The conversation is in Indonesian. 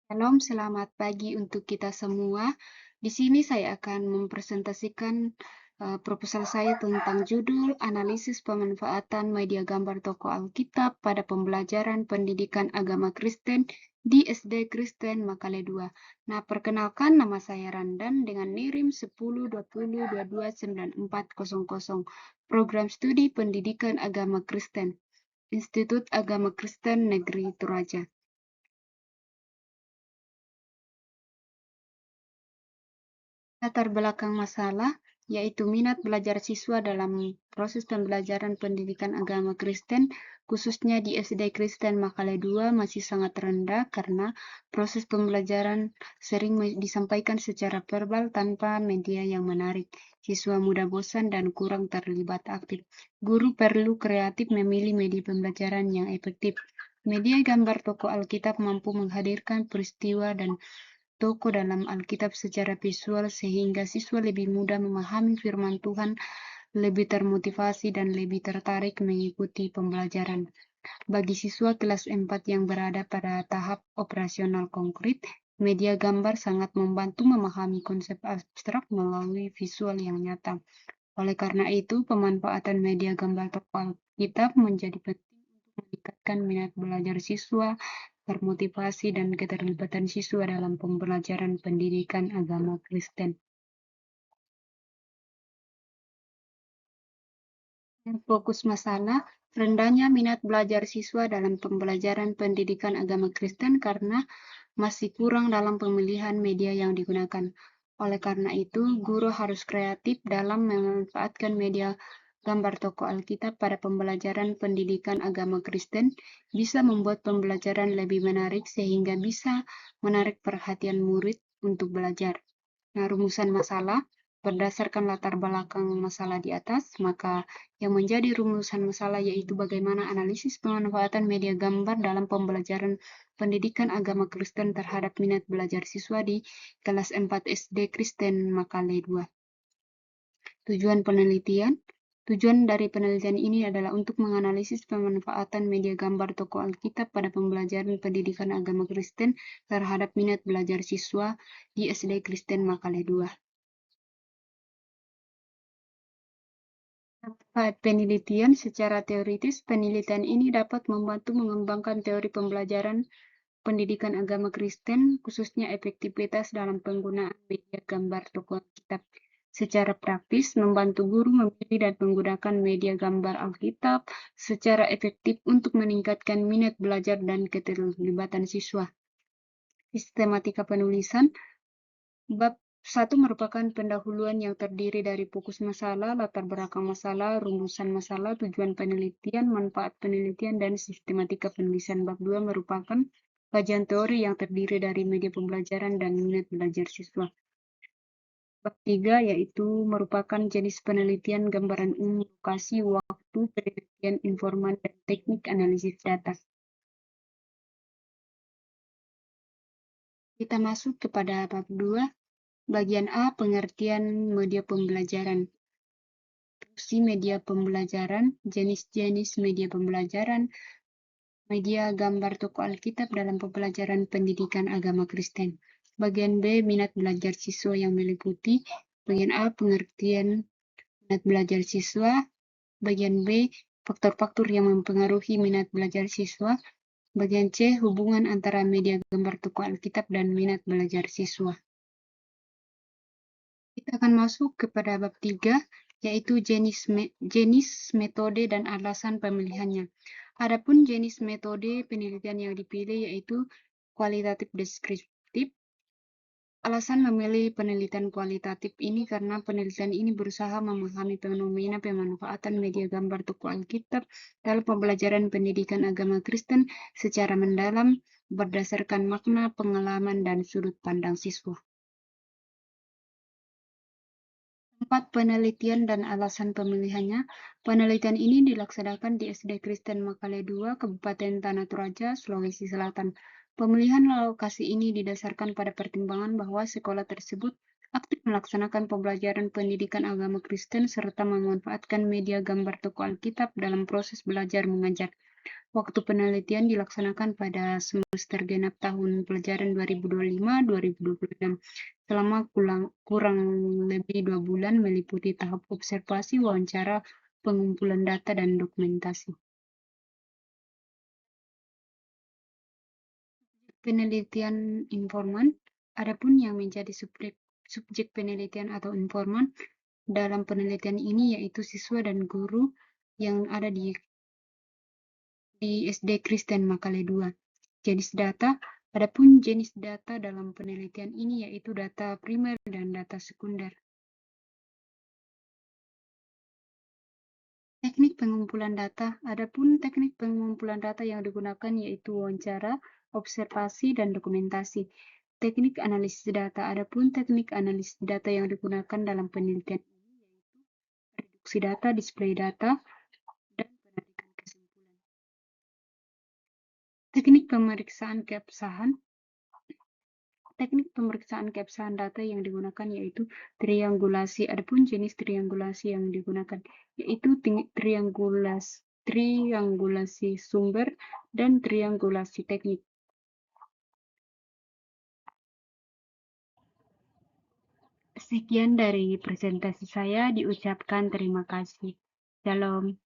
Shalom, selamat pagi untuk kita semua. Di sini saya akan mempresentasikan proposal saya tentang judul Analisis Pemanfaatan Media Gambar Tokoh Alkitab pada Pembelajaran Pendidikan Agama Kristen di SD Kristen Makale 2. Nah, perkenalkan nama saya Randan dengan NIRIM 1020229400, Program Studi Pendidikan Agama Kristen, Institut Agama Kristen Negeri Toraja. Latar belakang masalah, yaitu minat belajar siswa dalam proses pembelajaran pendidikan agama Kristen, khususnya di SD Kristen Makale 2 masih sangat rendah karena proses pembelajaran sering disampaikan secara verbal tanpa media yang menarik. Siswa mudah bosan dan kurang terlibat aktif. Guru perlu kreatif memilih media pembelajaran yang efektif. Media gambar tokoh Alkitab mampu menghadirkan peristiwa dan tokoh dalam Alkitab secara visual sehingga siswa lebih mudah memahami firman Tuhan, lebih termotivasi dan lebih tertarik mengikuti pembelajaran. Bagi siswa kelas 4 yang berada pada tahap operasional konkret, media gambar sangat membantu memahami konsep abstrak melalui visual yang nyata. Oleh karena itu, pemanfaatan media gambar tokoh Alkitab menjadi penting untuk meningkatkan minat belajar siswa, termotivasi, dan keterlibatan siswa dalam pembelajaran pendidikan agama Kristen. Fokus masalah, rendahnya minat belajar siswa dalam pembelajaran pendidikan agama Kristen karena masih kurang dalam pemilihan media yang digunakan. Oleh karena itu, guru harus kreatif dalam memanfaatkan media gambar tokoh Alkitab pada pembelajaran pendidikan agama Kristen, bisa membuat pembelajaran lebih menarik sehingga bisa menarik perhatian murid untuk belajar. Nah, rumusan masalah berdasarkan latar belakang masalah di atas, maka yang menjadi rumusan masalah yaitu bagaimana analisis pemanfaatan media gambar dalam pembelajaran pendidikan agama Kristen terhadap minat belajar siswa di kelas 4 SD Kristen Makale 2. Tujuan penelitian. Tujuan dari penelitian ini adalah untuk menganalisis pemanfaatan media gambar tokoh Alkitab pada pembelajaran pendidikan agama Kristen terhadap minat belajar siswa di SD Kristen Makale 2. Penelitian secara teoritis, penelitian ini dapat membantu mengembangkan teori pembelajaran pendidikan agama Kristen, khususnya efektivitas dalam penggunaan media gambar tokoh Alkitab. Secara praktis, membantu guru memilih dan menggunakan media gambar Alkitab secara efektif untuk meningkatkan minat belajar dan keterlibatan siswa. Sistematika penulisan. Bab 1 merupakan pendahuluan yang terdiri dari fokus masalah, latar belakang masalah, rumusan masalah, tujuan penelitian, manfaat penelitian, dan sistematika penulisan. Bab 2 merupakan kajian teori yang terdiri dari media pembelajaran dan minat belajar siswa. Bab 3 yaitu merupakan jenis penelitian, gambaran umum, lokasi, waktu, penelitian, informan, dan teknik analisis data. Kita masuk kepada bab 2. Bagian A, pengertian media pembelajaran. Fungsi media pembelajaran, jenis-jenis media pembelajaran, media gambar tokoh Alkitab dalam pembelajaran pendidikan agama Kristen. Bagian B, minat belajar siswa yang meliputi. Bagian A, pengertian minat belajar siswa. Bagian B, faktor-faktor yang mempengaruhi minat belajar siswa. Bagian C, hubungan antara media gambar tokoh Alkitab dan minat belajar siswa. Kita akan masuk kepada bab 3, yaitu jenis metode dan alasan pemilihannya. Adapun jenis metode penelitian yang dipilih yaitu kualitatif deskriptif. Alasan memilih penelitian kualitatif ini karena penelitian ini berusaha memahami fenomena pemanfaatan media gambar tokoh Alkitab dalam pembelajaran pendidikan agama Kristen secara mendalam berdasarkan makna, pengalaman, dan sudut pandang siswa. Tempat penelitian dan alasan pemilihannya. Penelitian ini dilaksanakan di SD Kristen Makale 2, Kabupaten Tanah Toraja, Sulawesi Selatan. Pemilihan lokasi ini didasarkan pada pertimbangan bahwa sekolah tersebut aktif melaksanakan pembelajaran pendidikan agama Kristen serta memanfaatkan media gambar tokoh Alkitab dalam proses belajar mengajar. Waktu penelitian dilaksanakan pada semester genap tahun pelajaran 2025-2026 selama kurang lebih 2 bulan meliputi tahap observasi, wawancara, pengumpulan data, dan dokumentasi. Penelitian informan, adapun yang menjadi subjek penelitian atau informan dalam penelitian ini yaitu siswa dan guru yang ada di SD Kristen Makale 2. Jenis data, adapun jenis data dalam penelitian ini yaitu data primer dan data sekunder. Teknik pengumpulan data, adapun teknik pengumpulan data yang digunakan yaitu wawancara, observasi, dan dokumentasi. Teknik analisis data, adapun teknik analisis data yang digunakan dalam penelitian ini yaitu reduksi data, display data, dan penarikan kesimpulan. Teknik pemeriksaan keabsahan. Teknik pemeriksaan keabsahan data yang digunakan yaitu triangulasi. Adapun jenis triangulasi yang digunakan yaitu triangulasi sumber dan triangulasi teknik. Sekian dari presentasi saya, diucapkan terima kasih. Shalom.